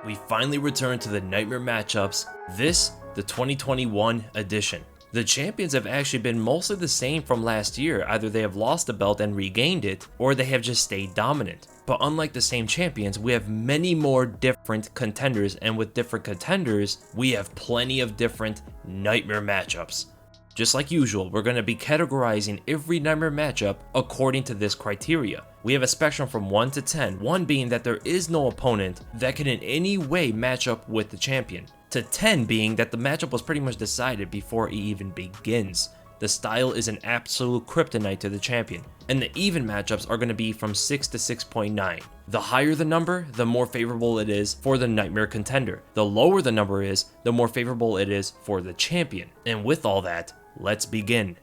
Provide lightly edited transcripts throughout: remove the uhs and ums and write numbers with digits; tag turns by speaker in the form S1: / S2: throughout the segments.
S1: we finally return to the Nightmare matchups, this, the 2021 edition. The champions have actually been mostly the same from last year, either they have lost the belt and regained it, or they have just stayed dominant. But unlike the same champions, we have many more different contenders, and with different contenders, we have plenty of different Nightmare matchups. Just like usual, we're going to be categorizing every Nightmare matchup according to this criteria. We have a spectrum from 1 to 10, 1 being that there is no opponent that can in any way match up with the champion, to 10 being that the matchup was pretty much decided before it even begins. The style is an absolute kryptonite to the champion, and the even matchups are going to be from 6 to 6.9. The higher the number, the more favorable it is for the Nightmare contender. The lower the number is, the more favorable it is for the champion. And with all that, let's begin.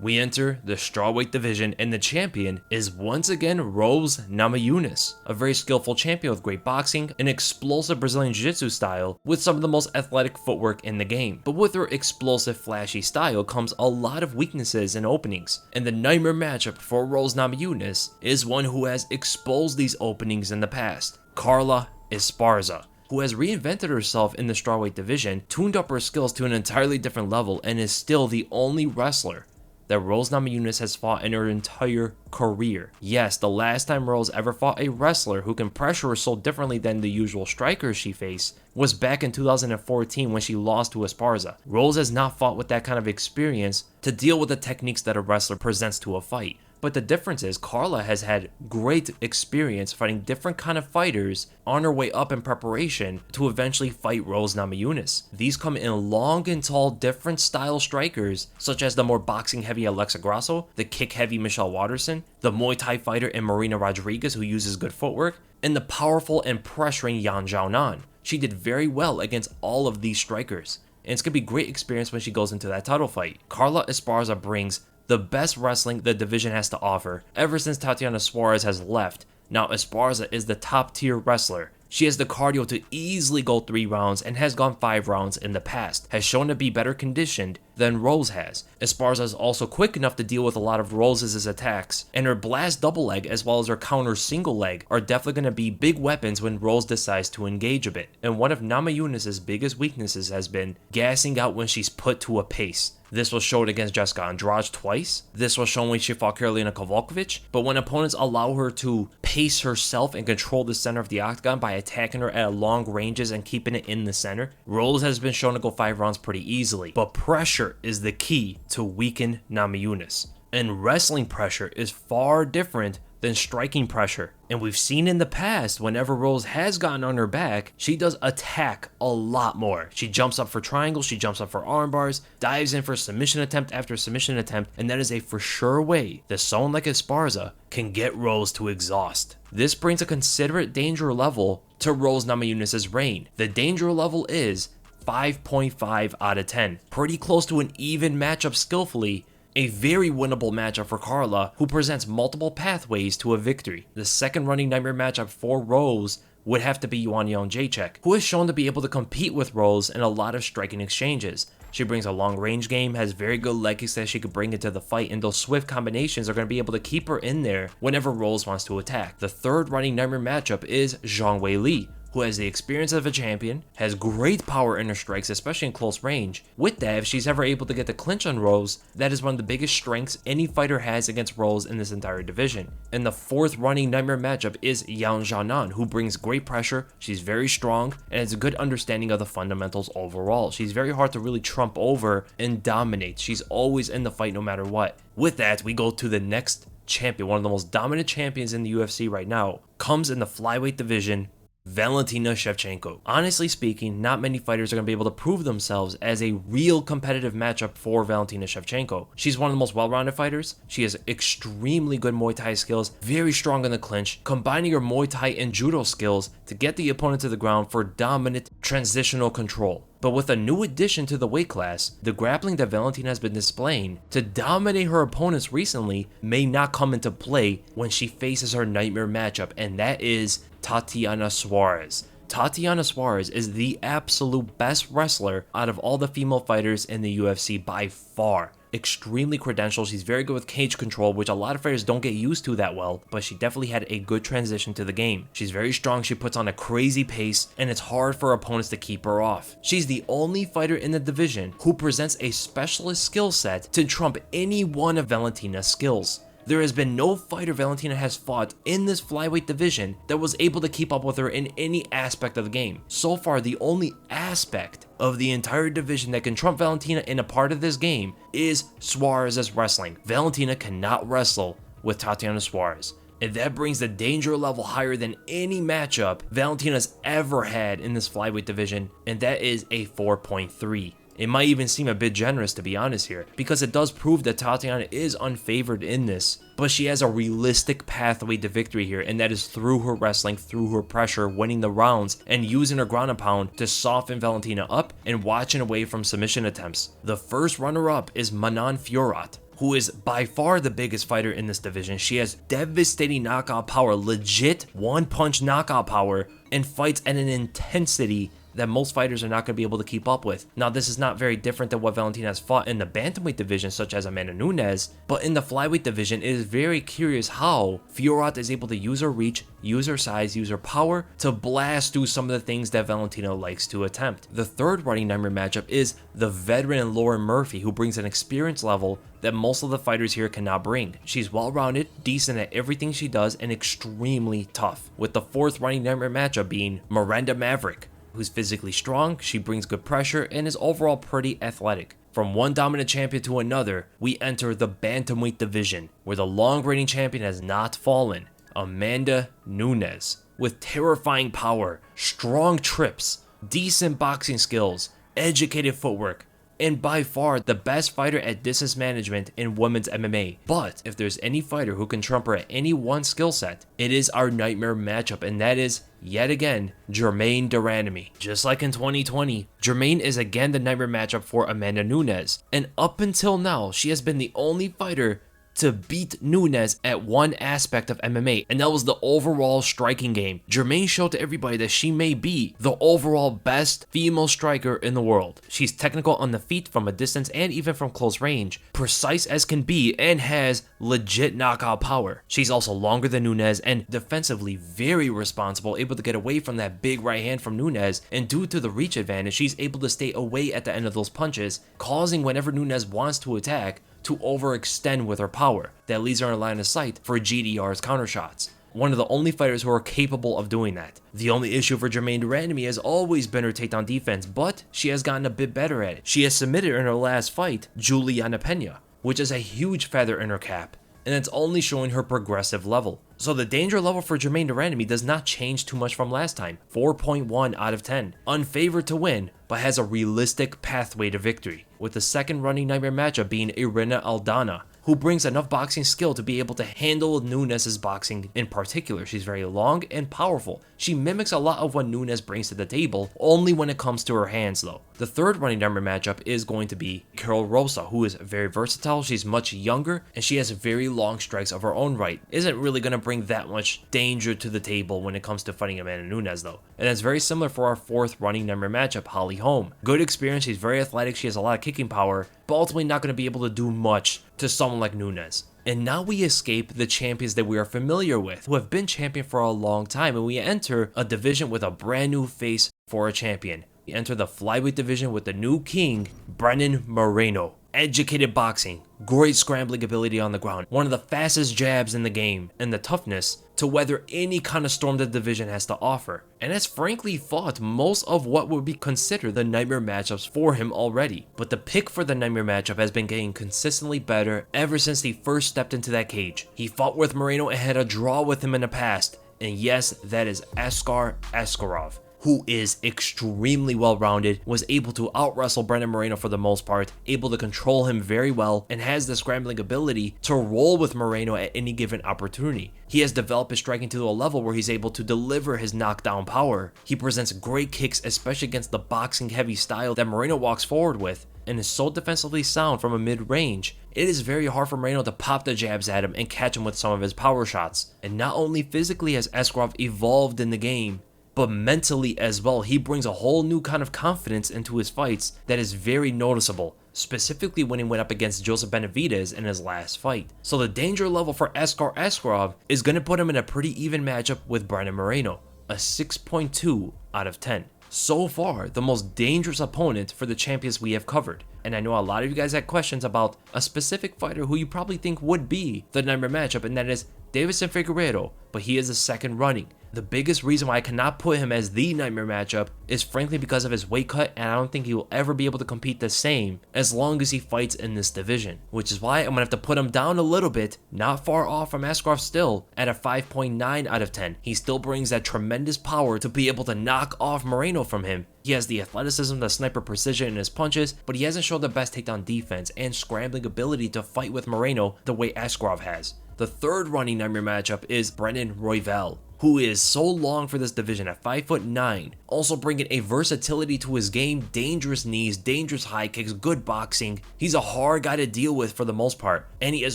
S1: We enter the strawweight division, and the champion is once again Rose Namajunas, a very skillful champion with great boxing, an explosive Brazilian Jiu-Jitsu style with some of the most athletic footwork in the game. But with her explosive, flashy style comes a lot of weaknesses and openings, and the Nightmare matchup for Rose Namajunas is one who has exposed these openings in the past, Carla Esparza, who has reinvented herself in the strawweight division, tuned up her skills to an entirely different level, and is still the only wrestler that Rose Namajunas has fought in her entire career. Yes, the last time Rose ever fought a wrestler who can pressure her so differently than the usual strikers she faced was back in 2014 when she lost to Esparza. Rose has not fought with that kind of experience to deal with the techniques that a wrestler presents to a fight. But the difference is Carla has had great experience fighting different kind of fighters on her way up in preparation to eventually fight Rose Namajunas. These come in long and tall different style strikers, such as the more boxing heavy Alexa Grasso, the kick heavy Michelle Waterson, the Muay Thai fighter in Marina Rodriguez who uses good footwork, and the powerful and pressuring Yan Xiaonan. She did very well against all of these strikers, and it's going to be great experience when she goes into that title fight. Carla Esparza brings the best wrestling the division has to offer ever since Tatiana Suarez has left. Now Esparza is the top tier wrestler. She has the cardio to easily go 3 rounds and has gone 5 rounds in the past, has shown to be better conditioned than Rose has. Esparza is also quick enough to deal with a lot of Rose's attacks, and her blast double leg as well as her counter single leg are definitely going to be big weapons when Rose decides to engage a bit. And one of Namajunas' biggest weaknesses has been gassing out when she's put to a pace. This was shown against Jessica Andrade twice. This was shown when she fought Karolina Kowalkiewicz. But when opponents allow her to pace herself and control the center of the octagon by attacking her at long ranges and keeping it in the center, Rose has been shown to go 5 rounds pretty easily. But pressure is the key to weaken Namajunas. And wrestling pressure is far different than striking pressure. And we've seen in the past, whenever Rose has gotten on her back, she does attack a lot more. She jumps up for triangles, she jumps up for arm bars, dives in for submission attempt after submission attempt, and that is a for sure way that someone like Esparza can get Rose to exhaust. This brings a considerate danger level to Rose Namajunas' reign. The danger level is 5.5 out of 10. Pretty close to an even matchup skillfully. A very winnable matchup for Carla, who presents multiple pathways to a victory. The second running Nightmare matchup for Rose would have to be Joanna Jędrzejczyk, who has shown to be able to compete with Rose in a lot of striking exchanges. She brings a long range game, has very good leg kicks that she could bring into the fight, and those swift combinations are going to be able to keep her in there whenever Rose wants to attack. The third running Nightmare matchup is Zhang Weili, who has the experience of a champion, has great power in her strikes, especially in close range. With that, if she's ever able to get the clinch on Rose, that is one of the biggest strengths any fighter has against Rose in this entire division. And the fourth running Nightmare matchup is Yan Xiaonan, who brings great pressure, she's very strong, and has a good understanding of the fundamentals overall. She's very hard to really trump over and dominate. She's always in the fight no matter what. With that, we go to the next champion, one of the most dominant champions in the UFC right now, comes in the flyweight division, Valentina Shevchenko. Honestly speaking, not many fighters are going to be able to prove themselves as a real competitive matchup for Valentina Shevchenko. She's one of the most well-rounded fighters. She has extremely good Muay Thai skills, very strong in the clinch, combining her Muay Thai and Judo skills to get the opponent to the ground for dominant transitional control. But with a new addition to the weight class, the grappling that Valentina has been displaying to dominate her opponents recently may not come into play when she faces her Nightmare matchup, and that is Tatiana Suarez. Tatiana Suarez is the absolute best wrestler out of all the female fighters in the UFC by far. extremely credentialed. She's very good with cage control, which a lot of fighters don't get used to that well, but she definitely had a good transition to the game. She's very strong, she puts on a crazy pace, and it's hard for opponents to keep her off. She's the only fighter in the division who presents a specialist skill set to trump any one of Valentina's skills. There has been no fighter Valentina has fought in this flyweight division that was able to keep up with her in any aspect of the game. So far, the only aspect of the entire division that can trump Valentina in a part of this game is Suarez's wrestling. Valentina cannot wrestle with Tatiana Suarez, and that brings the danger level higher than any matchup Valentina's ever had in this flyweight division, and that is a 4.3. It might even seem a bit generous, to be honest here, because it does prove that Tatiana is unfavored in this, but she has a realistic pathway to victory here, and that is through her wrestling, through her pressure, winning the rounds, and using her ground and pound to soften Valentina up and watching away from submission attempts. The first runner-up is Manon Fiorot, who is by far the biggest fighter in this division. She has devastating knockout power, legit one-punch knockout power, and fights at an intensity that most fighters are not going to be able to keep up with. Now, this is not very different than what Valentina has fought in the bantamweight division, such as Amanda Nunes, but in the flyweight division, it is very curious how Fiorot is able to use her reach, use her size, use her power to blast through some of the things that Valentina likes to attempt. The third running nightmare matchup is the veteran Lauren Murphy, who brings an experience level that most of the fighters here cannot bring. She's well-rounded, decent at everything she does, and extremely tough, with the fourth running nightmare matchup being Miranda Maverick, who's physically strong, she brings good pressure, and is overall pretty athletic. From one dominant champion to another, we enter the bantamweight division, where the long-reigning champion has not fallen, Amanda Nunes. With terrifying power, strong trips, decent boxing skills, educated footwork, and by far the best fighter at distance management in women's MMA. But if there's any fighter who can trump her at any one skill set, it is our nightmare matchup, and that is, yet again, Germaine de Randamie. Just like in 2020, Germaine is again the nightmare matchup for Amanda Nunes, and up until now, she has been the only fighter to beat Nunes at one aspect of MMA, and that was the overall striking game. Germaine showed to everybody that she may be the overall best female striker in the world. She's technical on the feet from a distance and even from close range, precise as can be, and has legit knockout power. She's also longer than Nunes and defensively very responsible, able to get away from that big right hand from Nunes, and due to the reach advantage, she's able to stay away at the end of those punches, causing whenever Nunes wants to attack, to overextend with her power. That leaves her in line of sight for GDR's countershots. One of the only fighters who are capable of doing that. The only issue for Germaine de Randamie has always been her takedown defense, but she has gotten a bit better at it. She has submitted in her last fight, Juliana Pena, which is a huge feather in her cap, and it's only showing her progressive level. So the danger level for Germaine de Randamie does not change too much from last time, 4.1 out of 10. Unfavored to win, but has a realistic pathway to victory, with the second running nightmare matchup being Irina Aldana, who brings enough boxing skill to be able to handle Nunes' boxing in particular. She's very long and powerful. She mimics a lot of what Nunes brings to the table, only when it comes to her hands though. The third running nightmare matchup is going to be Carol Rosa, who is very versatile, she's much younger, and she has very long strikes of her own right. Isn't really going to bring that much danger to the table when it comes to fighting Amanda Nunes though. And that's very similar for our fourth running nightmare matchup, Holly Holm. Good experience, she's very athletic, she has a lot of kicking power, but ultimately not going to be able to do much to someone like Nunes. And now we escape the champions that we are familiar with, who have been champion for a long time, and we enter a division with a brand new face for a champion. We enter the flyweight division with the new king, Brandon Moreno. Educated boxing, great scrambling ability on the ground, one of the fastest jabs in the game, and the toughness to weather any kind of storm the division has to offer, and has frankly fought most of what would be considered the nightmare matchups for him already. But the pick for the nightmare matchup has been getting consistently better ever since he first stepped into that cage. He fought with Moreno and had a draw with him in the past, and yes, that is Askar Askarov, who is extremely well-rounded, was able to out-wrestle Brandon Moreno for the most part, able to control him very well, and has the scrambling ability to roll with Moreno at any given opportunity. He has developed his striking to a level where he's able to deliver his knockdown power. He presents great kicks, especially against the boxing-heavy style that Moreno walks forward with, and is so defensively sound from a mid-range. It is very hard for Moreno to pop the jabs at him and catch him with some of his power shots. And not only physically has Askarov evolved in the game, but mentally as well. He brings a whole new kind of confidence into his fights that is very noticeable. specifically when he went up against Joseph Benavidez in his last fight. So the danger level for Askar Askarov is going to put him in a pretty even matchup with Brandon Moreno, a 6.2 out of 10. So far, the most dangerous opponent for the champions we have covered. And I know a lot of you guys had questions about a specific fighter who you probably think would be the nightmare matchup, and that is Deiveson Figueiredo, but he is the second running. The biggest reason why I cannot put him as the nightmare matchup is frankly because of his weight cut, and I don't think he will ever be able to compete the same as long as he fights in this division, which is why I'm going to have to put him down a little bit, not far off from Askarov still, at a 5.9 out of 10. He still brings that tremendous power to be able to knock off Moreno from him. He has the athleticism, the sniper precision in his punches, but he hasn't shown the best takedown defense and scrambling ability to fight with Moreno the way Askarov has. The third running nightmare matchup is Brendan Royval, who is so long for this division at 5'9", also bringing a versatility to his game, dangerous knees, dangerous high kicks, good boxing. He's a hard guy to deal with for the most part, and he has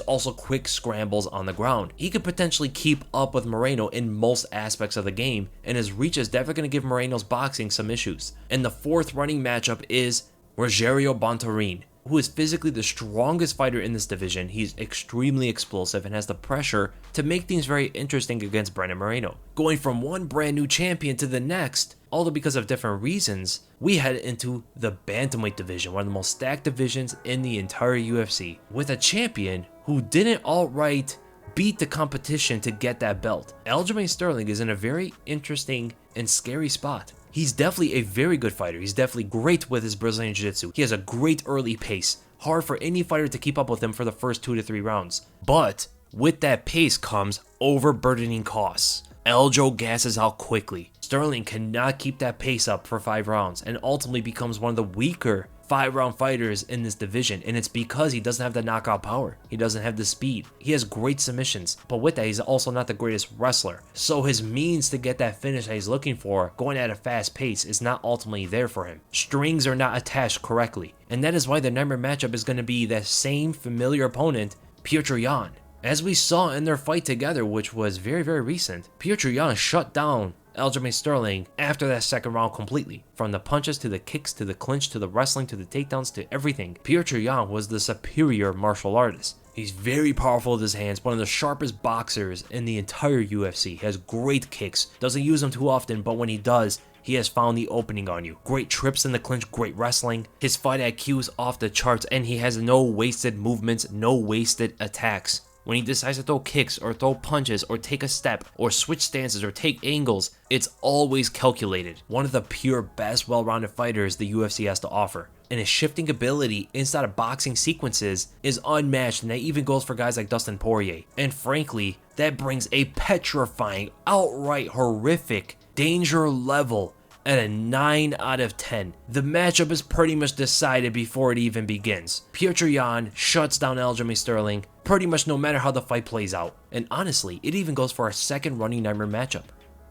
S1: also quick scrambles on the ground. He could potentially keep up with Moreno in most aspects of the game, and his reach is definitely going to give Moreno's boxing some issues. And the fourth running matchup is Rogerio Bontorin, who is physically the strongest fighter in this division. He's extremely explosive and has the pressure to make things very interesting against Brandon Moreno. Going from one brand new champion to the next, although because of different reasons, we head into the bantamweight division, one of the most stacked divisions in the entire UFC, with a champion who didn't outright beat the competition to get that belt. Aljamain Sterling is in a very interesting and scary spot. He's definitely a very good fighter. He's definitely great with his Brazilian Jiu-Jitsu. He has a great early pace. Hard for any fighter to keep up with him for the first 2 to 3 rounds. But with that pace comes overburdening costs. Aljo gasses out quickly. Sterling cannot keep that pace up for 5 rounds and ultimately becomes one of the weaker 5-round fighters in this division, and it's because he doesn't have the knockout power. He doesn't have the speed. He has great submissions, but with that, he's also not the greatest wrestler. So his means to get that finish that he's looking for, going at a fast pace, is not ultimately there for him. Strings are not attached correctly, and that is why the nightmare matchup is going to be that same familiar opponent, Petr Yan. As we saw in their fight together, which was very, very recent, Petr Yan shut down Aljamain Sterling after that second round completely. From the punches to the kicks to the clinch to the wrestling to the takedowns to everything, Petr Yan was the superior martial artist. He's very powerful with his hands, one of the sharpest boxers in the entire UFC. He has great kicks, doesn't use them too often, but when he does, he has found the opening on you. Great trips in the clinch, great wrestling. His fight IQ is off the charts, and he has no wasted movements, no wasted attacks. When he decides to throw kicks or throw punches or take a step or switch stances or take angles, it's always calculated. One of the pure best well-rounded fighters the UFC has to offer. And his shifting ability inside of boxing sequences is unmatched, and that even goes for guys like Dustin Poirier. And frankly, that brings a petrifying, outright horrific danger level at a 9 out of 10. The matchup is pretty much decided before it even begins. Petr Yan shuts down Aljamain Sterling pretty much no matter how the fight plays out. And honestly, it even goes for our second running nightmare matchup.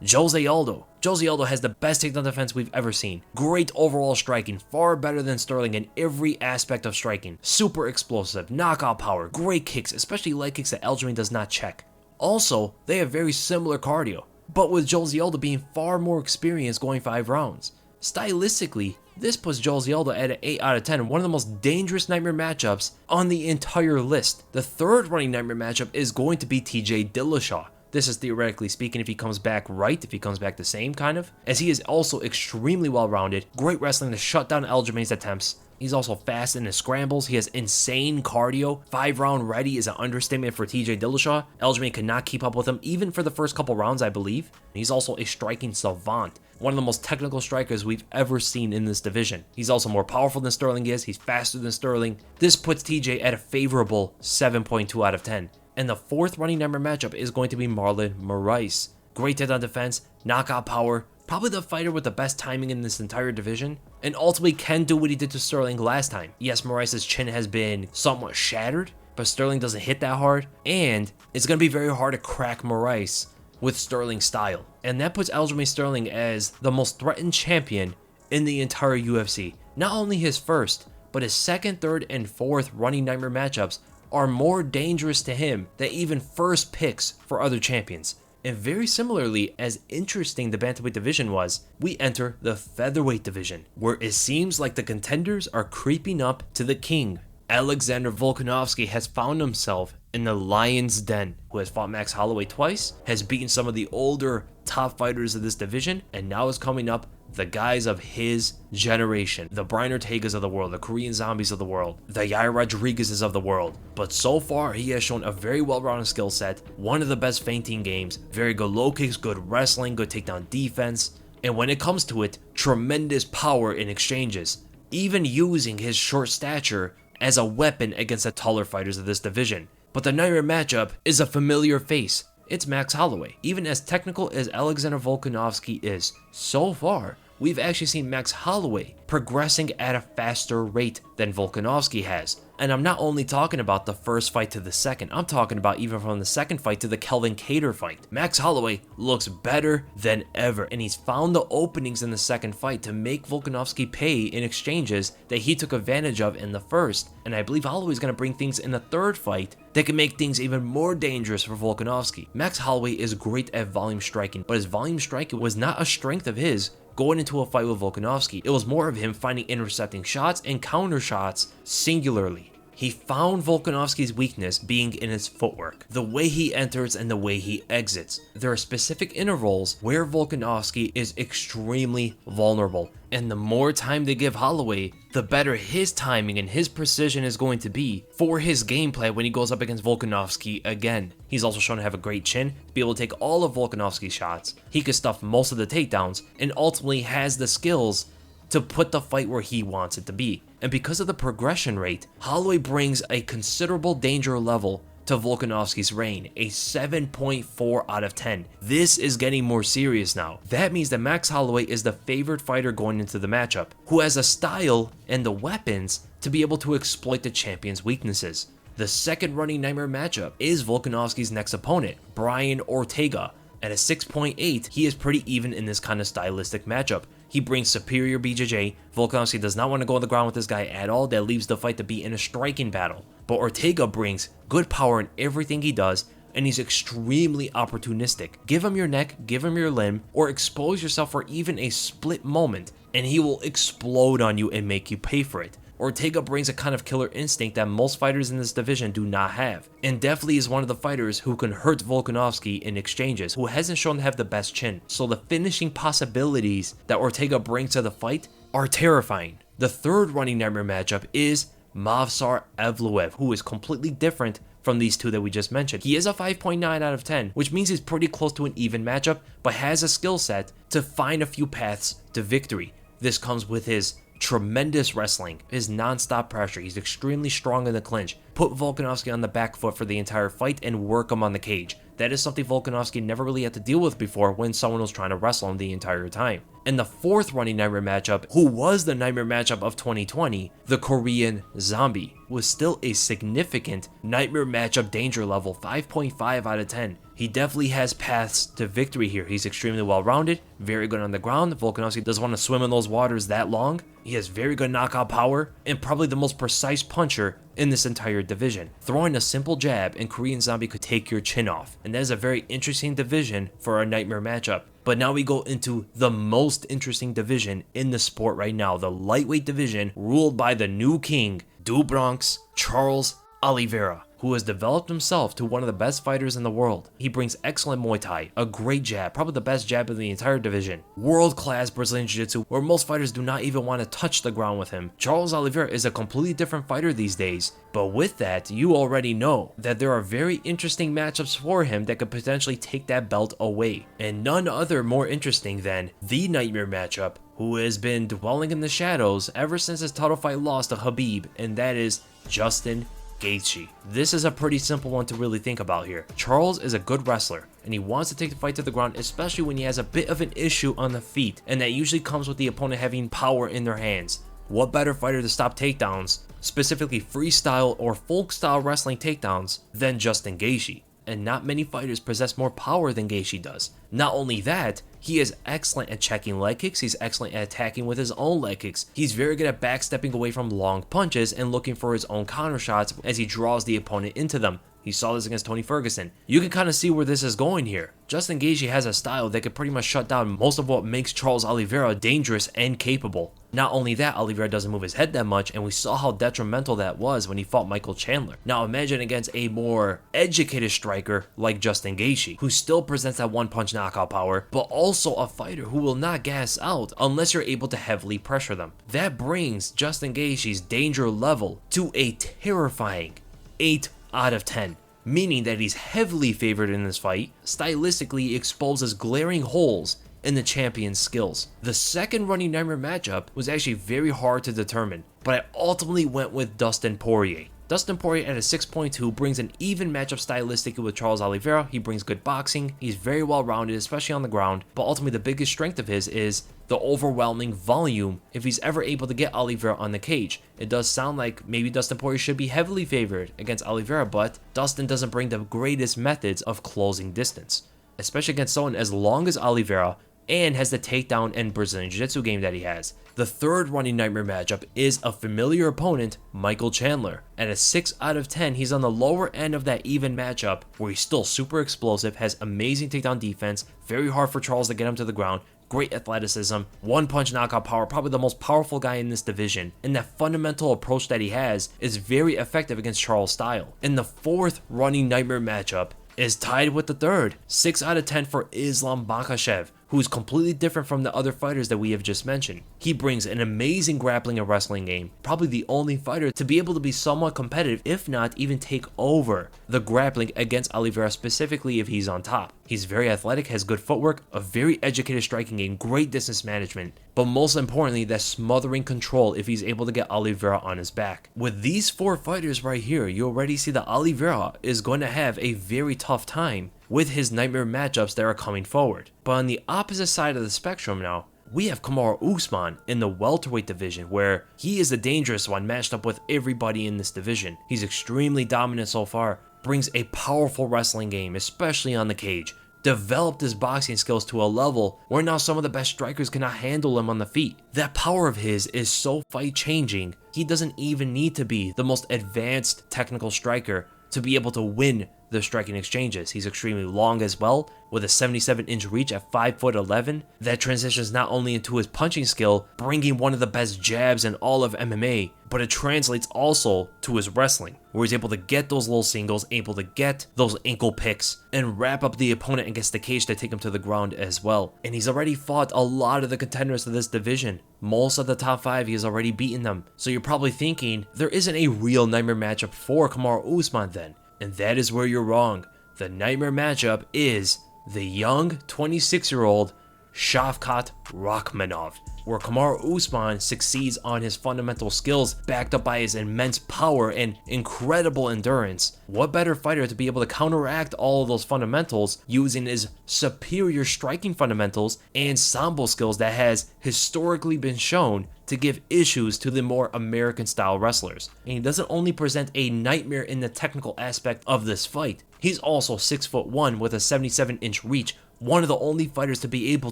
S1: Jose Aldo. Jose Aldo has the best takedown defense we've ever seen. Great overall striking, far better than Sterling in every aspect of striking. Super explosive, knockout power, great kicks, especially leg kicks that Aljamain does not check. Also, they have very similar cardio, but with Jose Aldo being far more experienced going 5 rounds. Stylistically, this puts Jose Aldo at an 8 out of 10, one of the most dangerous nightmare matchups on the entire list. The third running nightmare matchup is going to be TJ Dillashaw. This is theoretically speaking if he comes back right, if he comes back the same kind of, as he is also extremely well-rounded, great wrestling to shut down Aljamain's attempts. He's also fast in his scrambles. He has insane cardio. 5-round ready is an understatement for TJ Dillashaw. Aljamain cannot keep up with him even for the first couple rounds, I believe. He's also a striking savant, one of the most technical strikers we've ever seen in this division. He's also more powerful than Sterling is. He's faster than Sterling. This puts TJ at a favorable 7.2 out of 10. And the fourth running number matchup is going to be Marlon Moraes. Great takedown defense, knockout power, probably the fighter with the best timing in this entire division, and ultimately can do what he did to Sterling last time. Yes, Moraes' chin has been somewhat shattered, but Sterling doesn't hit that hard, and it's going to be very hard to crack Moraes with Sterling's style. And that puts Aljamain Sterling as the most threatened champion in the entire UFC. Not only his first, but his second, third, and fourth running nightmare matchups are more dangerous to him than even first picks for other champions. And very similarly, as interesting the bantamweight division was, we enter the featherweight division, where it seems like the contenders are creeping up to the king. Alexander Volkanovski has found himself in the lion's den, who has fought Max Holloway twice, has beaten some of the older top fighters of this division, and now is coming up the guys of his generation, the Brian Ortegas of the world, the Korean Zombies of the world, the Yair Rodriguez's of the world. But so far, he has shown a very well-rounded skill set, one of the best feinting games, very good low kicks, good wrestling, good takedown defense, and when it comes to it, tremendous power in exchanges, even using his short stature as a weapon against the taller fighters of this division. But the nightmare matchup is a familiar face. It's Max Holloway. Even as technical as Alexander Volkanovski is, so far, we've actually seen Max Holloway progressing at a faster rate than Volkanovski has. And I'm not only talking about the first fight to the second, I'm talking about even from the second fight to the Kelvin Kattar fight. Max Holloway looks better than ever, and he's found the openings in the second fight to make Volkanovski pay in exchanges that he took advantage of in the first. And I believe Holloway's going to bring things in the third fight that can make things even more dangerous for Volkanovski. Max Holloway is great at volume striking, but his volume striking was not a strength of his going into a fight with Volkanovski. It was more of him finding intercepting shots and counter shots singularly. He found Volkanovski's weakness being in his footwork, the way he enters and the way he exits. There are specific intervals where Volkanovski is extremely vulnerable, and the more time they give Holloway, the better his timing and his precision is going to be for his gameplay when he goes up against Volkanovski again. He's also shown to have a great chin, to be able to take all of Volkanovski's shots. He can stuff most of the takedowns, and ultimately has the skills to put the fight where he wants it to be. And because of the progression rate, Holloway brings a considerable danger level to Volkanovski's reign, a 7.4 out of 10. This is getting more serious now. That means that Max Holloway is the favorite fighter going into the matchup, who has a style and the weapons to be able to exploit the champion's weaknesses. The second running nightmare matchup is Volkanovski's next opponent, Brian Ortega. At a 6.8, he is pretty even in this kind of stylistic matchup. He brings superior BJJ. Volkanovski does not want to go on the ground with this guy at all. That leaves the fight to be in a striking battle. But Ortega brings good power in everything he does, and he's extremely opportunistic. Give him your neck, give him your limb, or expose yourself for even a split moment, and he will explode on you and make you pay for it. Ortega brings a kind of killer instinct that most fighters in this division do not have, and definitely is one of the fighters who can hurt Volkanovski in exchanges, who hasn't shown to have the best chin. So the finishing possibilities that Ortega brings to the fight are terrifying. The third running nightmare matchup is Movsar Evloev, who is completely different from these two that we just mentioned. He is a 5.9 out of 10, which means he's pretty close to an even matchup, but has a skill set to find a few paths to victory. This comes with his tremendous wrestling, his non-stop pressure. He's extremely strong in the clinch. Put Volkanovski on the back foot for the entire fight and work him on the cage. That is something Volkanovski never really had to deal with before when someone was trying to wrestle him the entire time. And the fourth running nightmare matchup, who was the nightmare matchup of 2020, the Korean Zombie, was still a significant nightmare matchup danger level, 5.5 out of 10. He definitely has paths to victory here. He's extremely well-rounded, very good on the ground. Volkanovski doesn't want to swim in those waters that long. He has very good knockout power, and probably the most precise puncher in this entire division. Throwing a simple jab, and Korean Zombie could take your chin off. And that is a very interesting division for a nightmare matchup. But now we go into the most interesting division in the sport right now, the lightweight division ruled by the new king, Do Bronx Charles Oliveira, who has developed himself to one of the best fighters in the world. He brings excellent Muay Thai, a great jab, probably the best jab in the entire division, world-class Brazilian Jiu-Jitsu, where most fighters do not even want to touch the ground with him. Charles Oliveira is a completely different fighter these days, but with that, you already know that there are very interesting matchups for him that could potentially take that belt away, and none other more interesting than the nightmare matchup, who has been dwelling in the shadows ever since his title fight loss to Khabib, and that is Justin Gaethje. This is a pretty simple one to really think about here. Charles is a good wrestler, and he wants to take the fight to the ground, especially when he has a bit of an issue on the feet, and that usually comes with the opponent having power in their hands. What better fighter to stop takedowns, specifically freestyle or folk style wrestling takedowns, than Justin Gaethje? And not many fighters possess more power than Gaethje does. Not only that, he is excellent at checking leg kicks, he's excellent at attacking with his own leg kicks. He's very good at backstepping away from long punches and looking for his own counter shots as he draws the opponent into them. He saw this against Tony Ferguson. You can kind of see where this is going here. Justin Gaethje has a style that could pretty much shut down most of what makes Charles Oliveira dangerous and capable. Not only that, Oliveira doesn't move his head that much, and we saw how detrimental that was when he fought Michael Chandler. Now imagine against a more educated striker like Justin Gaethje, who still presents that one-punch knockout power, but also a fighter who will not gas out unless you're able to heavily pressure them. That brings Justin Gaethje's danger level to a terrifying 8 out of 10. Meaning that he's heavily favored in this fight, stylistically exposes glaring holes in the champion's skills. The second running nightmare matchup was actually very hard to determine, but I ultimately went with Dustin Poirier. Dustin Poirier at a 6.2 brings an even matchup stylistically with Charles Oliveira. He brings good boxing, he's very well rounded, especially on the ground, but ultimately the biggest strength of his is the overwhelming volume if he's ever able to get Oliveira on the cage. It does sound like maybe Dustin Poirier should be heavily favored against Oliveira, but Dustin doesn't bring the greatest methods of closing distance, especially against someone as long as Oliveira and has the takedown and Brazilian Jiu-Jitsu game that he has. The third running nightmare matchup is a familiar opponent, Michael Chandler. At a 6 out of 10, he's on the lower end of that even matchup where he's still super explosive, has amazing takedown defense, very hard for Charles to get him to the ground, great athleticism, one-punch knockout power, probably the most powerful guy in this division, and that fundamental approach that he has is very effective against Charles' style. And the fourth running nightmare matchup is tied with the third, 6 out of 10 for Islam Makhachev, who is completely different from the other fighters that we have just mentioned. He brings an amazing grappling and wrestling game, probably the only fighter to be able to be somewhat competitive, if not even take over the grappling against Oliveira, specifically if he's on top. He's very athletic, has good footwork, a very educated striking game, great distance management, but most importantly, that smothering control if he's able to get Oliveira on his back. With these four fighters right here, you already see that Oliveira is going to have a very tough time with his nightmare matchups that are coming forward. But on the opposite side of the spectrum now, we have Kamaru Usman in the welterweight division, where he is the dangerous one matched up with everybody in this division. He's extremely dominant so far, brings a powerful wrestling game, especially on the cage, developed his boxing skills to a level where now some of the best strikers cannot handle him on the feet. That power of his is so fight changing, he doesn't even need to be the most advanced technical striker to be able to win the striking exchanges. He's extremely long as well, with a 77-inch reach at 5'11". That transitions not only into his punching skill, bringing one of the best jabs in all of MMA, but it translates also to his wrestling, where he's able to get those little singles, able to get those ankle picks, and wrap up the opponent against the cage to take him to the ground as well. And he's already fought a lot of the contenders of this division. Most of the top 5, he has already beaten them. So you're probably thinking, there isn't a real nightmare matchup for Kamaru Usman then. And that is where you're wrong. The nightmare matchup is the young 26-year-old Shavkat Rakhmonov, where Kamaru Usman succeeds on his fundamental skills backed up by his immense power and incredible endurance. What better fighter to be able to counteract all of those fundamentals using his superior striking fundamentals and sambo skills that has historically been shown to give issues to the more American-style wrestlers. And he doesn't only present a nightmare in the technical aspect of this fight, he's also 6'1" with a 77-inch reach, one of the only fighters to be able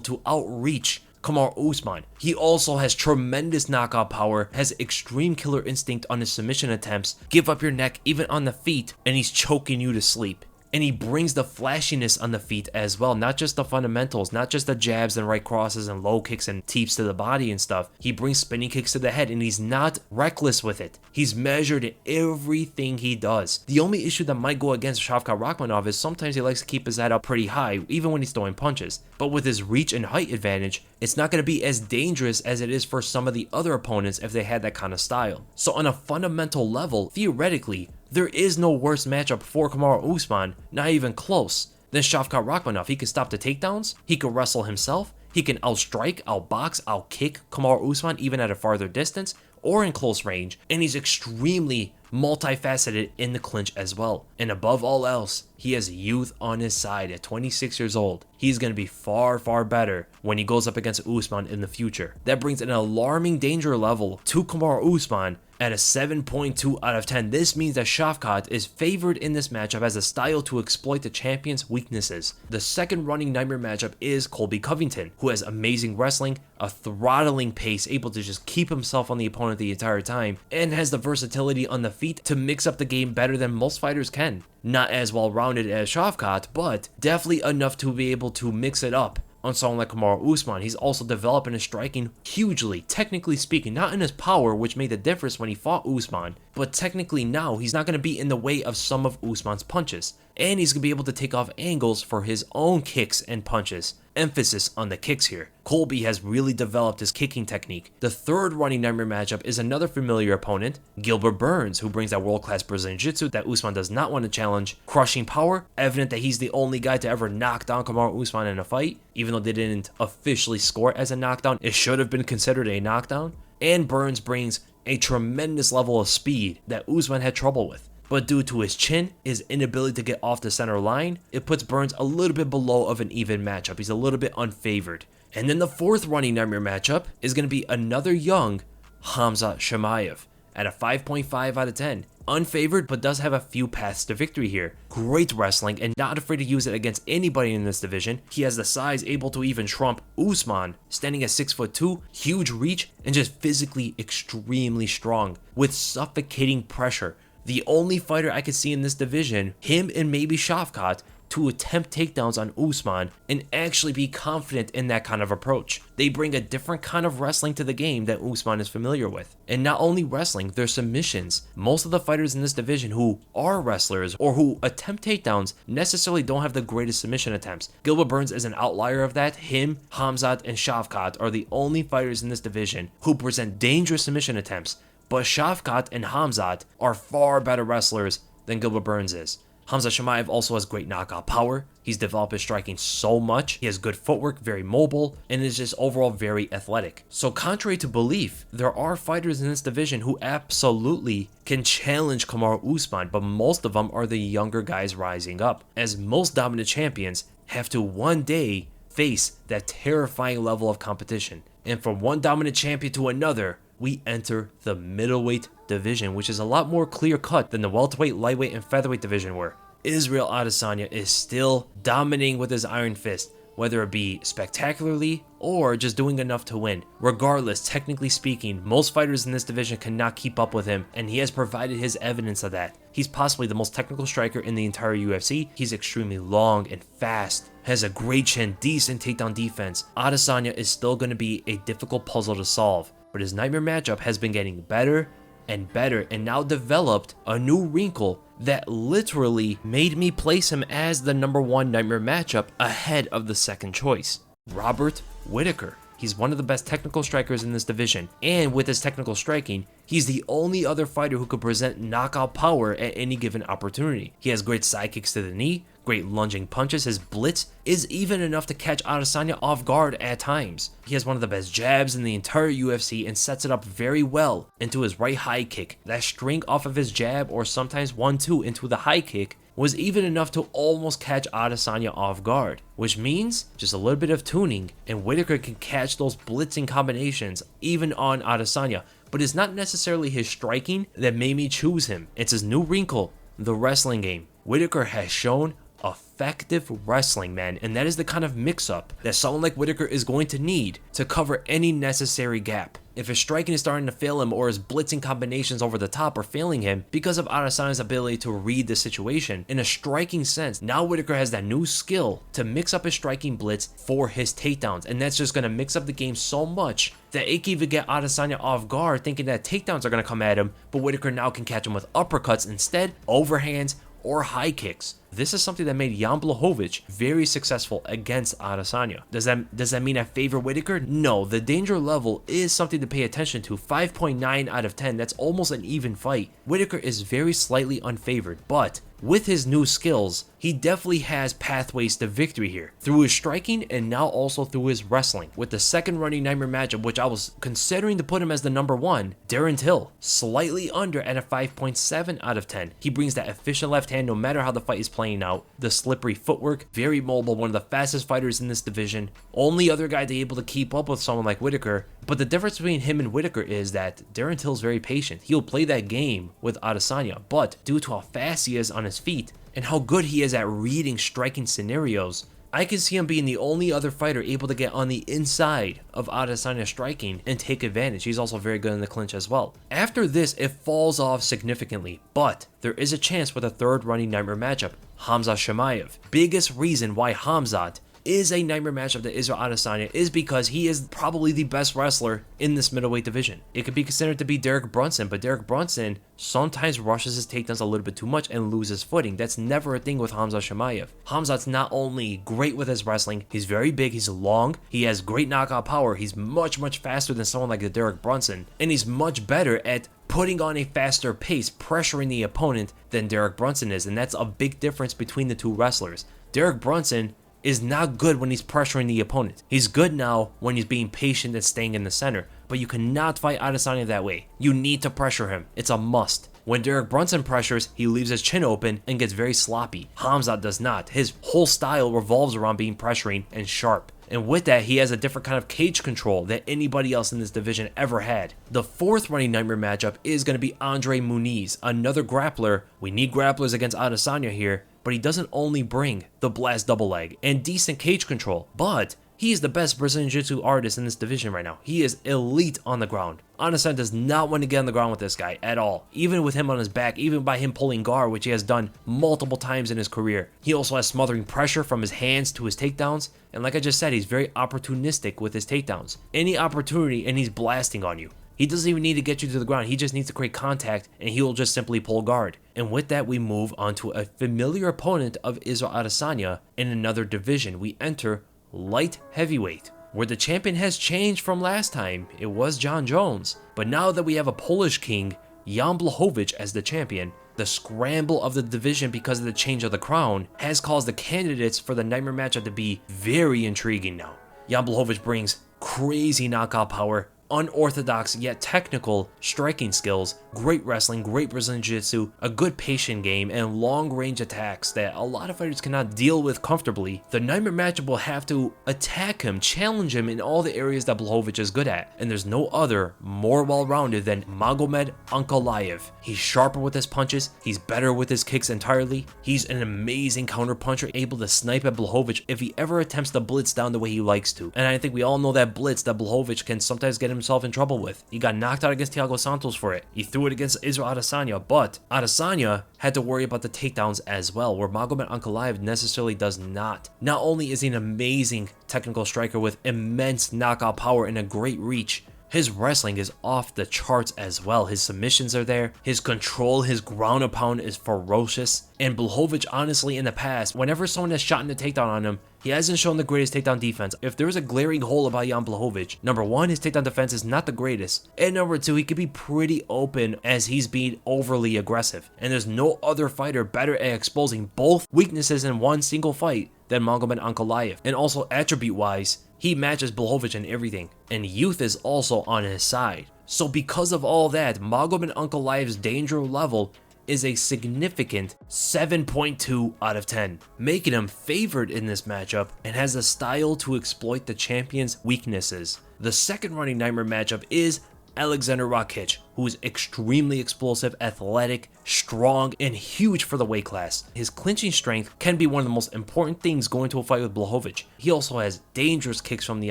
S1: to outreach Kamaru Usman. He also has tremendous knockout power, has extreme killer instinct on his submission attempts, give up your neck even on the feet, and he's choking you to sleep. And he brings the flashiness on the feet as well, not just the fundamentals, not just the jabs and right crosses and low kicks and teeps to the body and stuff. He brings spinning kicks to the head, and he's not reckless with it. He's measured in everything he does. The only issue that might go against Shavkat Rakhmonov is sometimes he likes to keep his head up pretty high, even when he's throwing punches. But with his reach and height advantage, it's not going to be as dangerous as it is for some of the other opponents if they had that kind of style. So on a fundamental level, theoretically, there is no worse matchup for Kamaru Usman, not even close, than Shavkat Rakhmonov. He can stop the takedowns, he can wrestle himself, he can outstrike, outbox, outkick Kamaru Usman even at a farther distance or in close range, and he's extremely multifaceted in the clinch as well. And above all else, he has youth on his side at 26 years old. He's going to be far, far better when he goes up against Usman in the future. That brings an alarming danger level to Kamaru Usman At a 7.2 out of 10, this means that Shevchenko is favored in this matchup as a style to exploit the champion's weaknesses. The second running nightmare matchup is Colby Covington, who has amazing wrestling, a throttling pace, able to just keep himself on the opponent the entire time, and has the versatility on the feet to mix up the game better than most fighters can. Not as well-rounded as Shevchenko, but definitely enough to be able to mix it up. On someone like Kamaru Usman, he's also developing his striking hugely, technically speaking, not in his power, which made the difference when he fought Usman, but technically now he's not going to be in the way of some of Usman's punches, and he's going to be able to take off angles for his own kicks and punches. Emphasis on the kicks here. Colby has really developed his kicking technique. The third running nightmare matchup is another familiar opponent, Gilbert Burns, who brings that world-class Brazilian Jiu-Jitsu that Usman does not want to challenge. Crushing power, evident that he's the only guy to ever knock down Kamaru Usman in a fight, even though they didn't officially score it as a knockdown, it should have been considered a knockdown. And Burns brings a tremendous level of speed that Usman had trouble with. But due to his chin, his inability to get off the center line, it puts Burns a little bit below of an even matchup. He's a little bit unfavored. And then the fourth running nightmare matchup is going to be another young Khamzat Chimaev at a 5.5 out of 10. Unfavored, but does have a few paths to victory here. Great wrestling and not afraid to use it against anybody in this division. He has the size able to even trump Usman, standing at 6'2", huge reach, and just physically extremely strong with suffocating pressure. The only fighter I could see in this division, him and maybe Shevchenko, to attempt takedowns on Usman and actually be confident in that kind of approach. They bring a different kind of wrestling to the game that Usman is familiar with. And not only wrestling, their submissions. Most of the fighters in this division who are wrestlers or who attempt takedowns necessarily don't have the greatest submission attempts. Gilbert Burns is an outlier of that. Him, Khamzat, and Shevchenko are the only fighters in this division who present dangerous submission attempts. But Shevchenko and Khamzat are far better wrestlers than Gilbert Burns is. Khamzat Chimaev also has great knockout power. He's developed his striking so much. He has good footwork, very mobile, and is just overall very athletic. So contrary to belief, there are fighters in this division who absolutely can challenge Kamaru Usman, but most of them are the younger guys rising up, as most dominant champions have to one day face that terrifying level of competition. And from one dominant champion to another, we enter the middleweight division, which is a lot more clear-cut than the welterweight, lightweight, and featherweight division were. Israel Adesanya is still dominating with his iron fist, whether it be spectacularly or just doing enough to win. Regardless, technically speaking, most fighters in this division cannot keep up with him, and he has provided his evidence of that. He's possibly the most technical striker in the entire UFC. He's extremely long and fast, has a great chin, decent takedown defense. Adesanya is still going to be a difficult puzzle to solve, but his nightmare matchup has been getting better and better, and now developed a new wrinkle that literally made me place him as the #1 nightmare matchup ahead of the second choice, Robert Whittaker. He's one of the best technical strikers in this division, and with his technical striking, he's the only other fighter who could present knockout power at any given opportunity. He has great side kicks to the knee, great lunging punches. His blitz is even enough to catch Adesanya off guard at times. He has one of the best jabs in the entire UFC and sets it up very well into his right high kick. That string off of his jab, or sometimes 1-2 into the high kick, was even enough to almost catch Adesanya off guard, which means just a little bit of tuning and Whittaker can catch those blitzing combinations even on Adesanya. But it's not necessarily his striking that made me choose him. It's his new wrinkle, the wrestling game. Whittaker has shown effective wrestling, man, and that is the kind of mix-up that someone like Whittaker is going to need to cover any necessary gap. If his striking is starting to fail him or his blitzing combinations over the top are failing him because of Adesanya's ability to read the situation in a striking sense, now Whittaker has that new skill to mix up his striking blitz for his takedowns, and that's just going to mix up the game so much that it can even get Adesanya off guard thinking that takedowns are going to come at him, but Whittaker now can catch him with uppercuts instead, overhands, or high kicks. This is something that made Jan Blachowicz very successful against Adesanya. Does that mean I favor Whittaker? No, the danger level is something to pay attention to. 5.9 out of 10, that's almost an even fight. Whittaker is very slightly unfavored, but with his new skills, he definitely has pathways to victory here through his striking and now also through his wrestling. With the second running nightmare matchup, which I was considering to put him as the number 1, Darren Till, slightly under at a 5.7 out of 10. He brings that efficient left hand no matter how the fight is playing out, the slippery footwork, very mobile, one of the fastest fighters in this division, only other guy to be able to keep up with someone like Whitaker. But the difference between him and Whitaker is that Darren Till's very patient. He'll play that game with Adesanya, but due to how fast he is on his feet and how good he is at reading striking scenarios, I can see him being the only other fighter able to get on the inside of Adesanya striking and take advantage. He's also very good in the clinch as well. After this, it falls off significantly, but there is a chance with a third running nightmare matchup, Khamzat Chimaev. Biggest reason why Khamzat is a nightmare matchup to Israel Adesanya is because he is probably the best wrestler in this middleweight division. It could be considered to be Derek Brunson, but Derek Brunson sometimes rushes his takedowns a little bit too much and loses footing. That's never a thing with Khamzat Chimaev. Khamzat's not only great with his wrestling, he's very big, he's long, he has great knockout power, he's much faster than someone like Derek Brunson, and he's much better at putting on a faster pace, pressuring the opponent than Derek Brunson is, and that's a big difference between the two wrestlers. Derek Brunson is not good when he's pressuring the opponent. He's good now when he's being patient and staying in the center, but you cannot fight Adesanya that way. You need to pressure him. It's a must. When Derek Brunson pressures, he leaves his chin open and gets very sloppy. Khamzat does not. His whole style revolves around being pressuring and sharp. And with that, he has a different kind of cage control that anybody else in this division ever had. The fourth running nightmare matchup is going to be Andre Muniz, another grappler. We need grapplers against Adesanya here, but he doesn't only bring the blast double leg and decent cage control, but he is the best Brazilian Jiu-Jitsu artist in this division right now. He is elite on the ground. Adesanya does not want to get on the ground with this guy at all. Even with him on his back, even by him pulling guard, which he has done multiple times in his career. He also has smothering pressure from his hands to his takedowns. And like I just said, he's very opportunistic with his takedowns. Any opportunity and he's blasting on you. He doesn't even need to get you to the ground. He just needs to create contact and he will just simply pull guard. And with that, we move on to a familiar opponent of Israel Adesanya in another division. We enter light heavyweight, where the champion has changed from last time. It was Jon Jones, but now that we have a Polish king, Jan Blachowicz, as the champion, the scramble of the division because of the change of the crown has caused the candidates for the nightmare matchup to be very intriguing now. Jan Blachowicz brings crazy knockout power, unorthodox yet technical striking skills, great wrestling, great Brazilian Jiu-Jitsu, a good patient game, and long-range attacks that a lot of fighters cannot deal with comfortably. The nightmare matchup will have to attack him, challenge him in all the areas that Blachowicz is good at, and there's no other more well-rounded than Magomed Ankalaev. He's sharper with his punches, he's better with his kicks entirely, he's an amazing counter-puncher, able to snipe at Blachowicz if he ever attempts to blitz down the way he likes to. And I think we all know that blitz that Blachowicz can sometimes get himself in trouble with. He got knocked out against Thiago Santos for it. He threw it against Israel Adesanya, but Adesanya had to worry about the takedowns as well, where Magomed Ankalaev necessarily does not. Not only is he an amazing technical striker with immense knockout power and a great reach, his wrestling is off the charts as well. His submissions are there, his control, his ground and pound is ferocious, and Blachowicz, honestly, in the past, whenever someone has shot in a takedown on him, he hasn't shown the greatest takedown defense. If there's a glaring hole about Jan Blachowicz, number one, his takedown defense is not the greatest, and number two, he could be pretty open as he's being overly aggressive, and there's no other fighter better at exposing both weaknesses in one single fight than Magomed Ankalaev. And also attribute-wise, he matches Blachowicz in everything, and youth is also on his side. So because of all that, Magomed Ankalaev's danger level is a significant 7.2 out of 10, making him favored in this matchup and has the style to exploit the champion's weaknesses. The second running nightmare matchup is Alexander Rakic, who is extremely explosive, athletic, strong, and huge for the weight class. His clinching strength can be one of the most important things going to a fight with Blachowicz. He also has dangerous kicks from the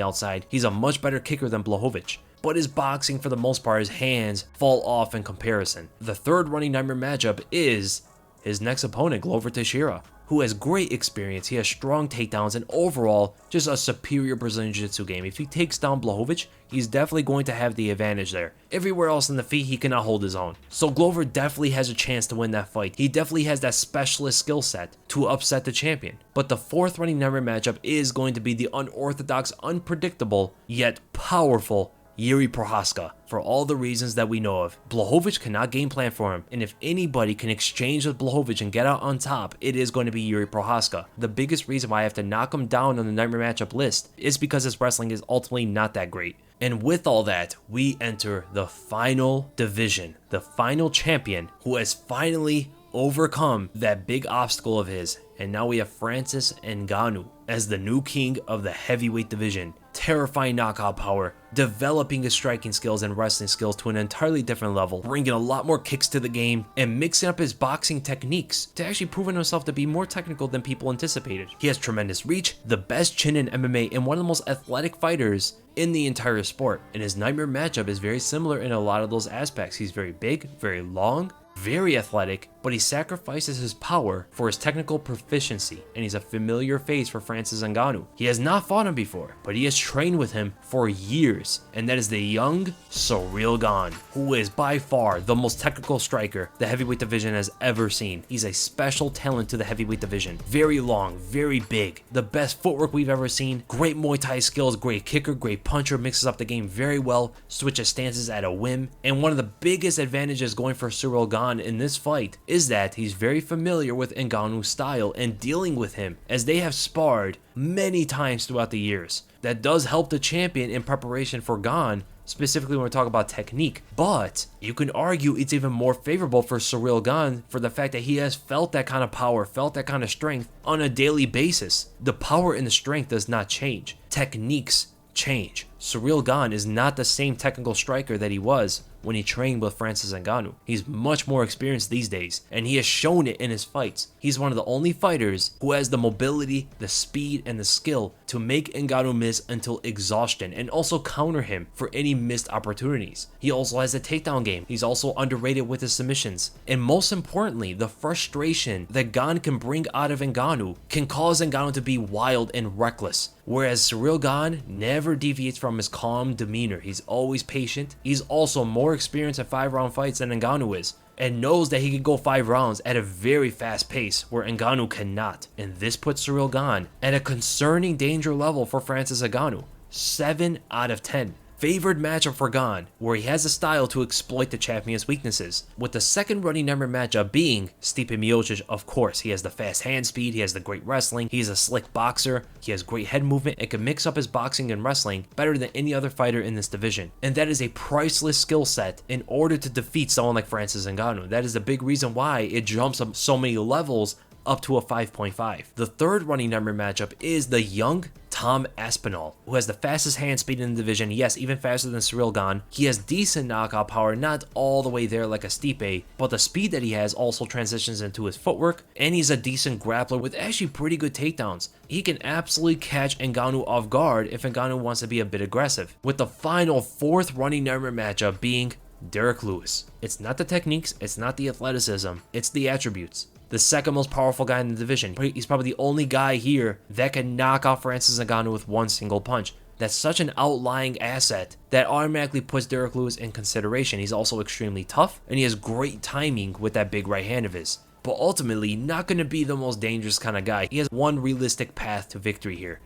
S1: outside. He's a much better kicker than Blachowicz, but his boxing, for the most part, his hands fall off in comparison. The third running nightmare matchup is his next opponent, Glover Teixeira, who has great experience. He has strong takedowns and overall just a superior Brazilian Jiu-Jitsu game. If he takes down Blachowicz, he's definitely going to have the advantage there. Everywhere else in the feet, he cannot hold his own. So Glover definitely has a chance to win that fight. He definitely has that specialist skill set to upset the champion. But the fourth running nightmare matchup is going to be the unorthodox, unpredictable, yet powerful Jiří Procházka, for all the reasons that we know of. Blachowicz cannot game plan for him, and if anybody can exchange with Blachowicz and get out on top, it is going to be Jiří Procházka. The biggest reason why I have to knock him down on the nightmare matchup list is because his wrestling is ultimately not that great. And with all that, we enter the final division, the final champion who has finally overcome that big obstacle of his, and now we have Francis Ngannou as the new king of the heavyweight division. Terrifying knockout power, developing his striking skills and wrestling skills to an entirely different level, bringing a lot more kicks to the game, and mixing up his boxing techniques to actually proving himself to be more technical than people anticipated. He has tremendous reach, the best chin in MMA, and one of the most athletic fighters in the entire sport. And his nightmare matchup is very similar in a lot of those aspects. He's very big, very long, very athletic, but he sacrifices his power for his technical proficiency, and he's a familiar face for Francis Ngannou. He has not fought him before, but he has trained with him for years, and that is the young Ciryl Gane, who is by far the most technical striker the heavyweight division has ever seen. He's a special talent to the heavyweight division. Very long, very big, the best footwork we've ever seen, great Muay Thai skills, great kicker, great puncher, mixes up the game very well, switches stances at a whim, and one of the biggest advantages going for Ciryl Gane in this fight is that he's very familiar with Ngannou's style and dealing with him, as they have sparred many times throughout the years. That does help the champion in preparation for Gane, specifically when we talk about technique, but you can argue it's even more favorable for Ciryl Gane for the fact that he has felt that kind of power, felt that kind of strength on a daily basis. The power and the strength does not change. Techniques change. Ciryl Gane is not the same technical striker that he was when he trained with Francis Ngannou. He's much more experienced these days, and he has shown it in his fights. He's one of the only fighters who has the mobility, the speed, and the skill to make Ngannou miss until exhaustion and also counter him for any missed opportunities. He also has a takedown game. He's also underrated with his submissions. And most importantly, the frustration that Gane can bring out of Ngannou can cause Ngannou to be wild and reckless, whereas Ciryl Gane never deviates from his calm demeanor. He's always patient. He's also more experienced in 5-round fights than Ngannou is, and knows that he can go 5 rounds at a very fast pace where Ngannou cannot. And this puts Ciryl Gane at a concerning danger level for Francis Ngannou. 7 out of 10. Favored matchup for Gane, where he has a style to exploit the champion's weaknesses, with the second running number matchup being Stipe Miocic. Of course, he has the fast hand speed, he has the great wrestling, he's a slick boxer, he has great head movement, and can mix up his boxing and wrestling better than any other fighter in this division. And that is a priceless skill set in order to defeat someone like Francis Ngannou. That is the big reason why it jumps up so many levels up to a 5.5. The third running number matchup is the young Tom Aspinall, who has the fastest hand speed in the division, yes, even faster than Ciryl Gane. He has decent knockout power, not all the way there like a Stipe, but the speed that he has also transitions into his footwork, and he's a decent grappler with actually pretty good takedowns. He can absolutely catch Ngannou off guard if Ngannou wants to be a bit aggressive, with the final fourth running number matchup being Derrick Lewis. It's not the techniques, it's not the athleticism, it's the attributes. The second most powerful guy in the division. He's probably the only guy here that can knock out Francis Ngannou with one single punch. That's such an outlying asset that automatically puts Derrick Lewis in consideration. He's also extremely tough, and he has great timing with that big right hand of his. But ultimately, not going to be the most dangerous kind of guy. He has one realistic path to victory here.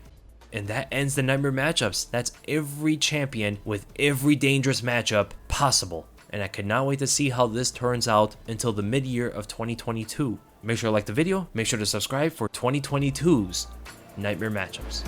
S1: And that ends the nightmare matchups. That's every champion with every dangerous matchup possible. And I cannot wait to see how this turns out until the mid-year of 2022. Make sure to like the video, make sure to subscribe for 2022's Nightmare Matchups.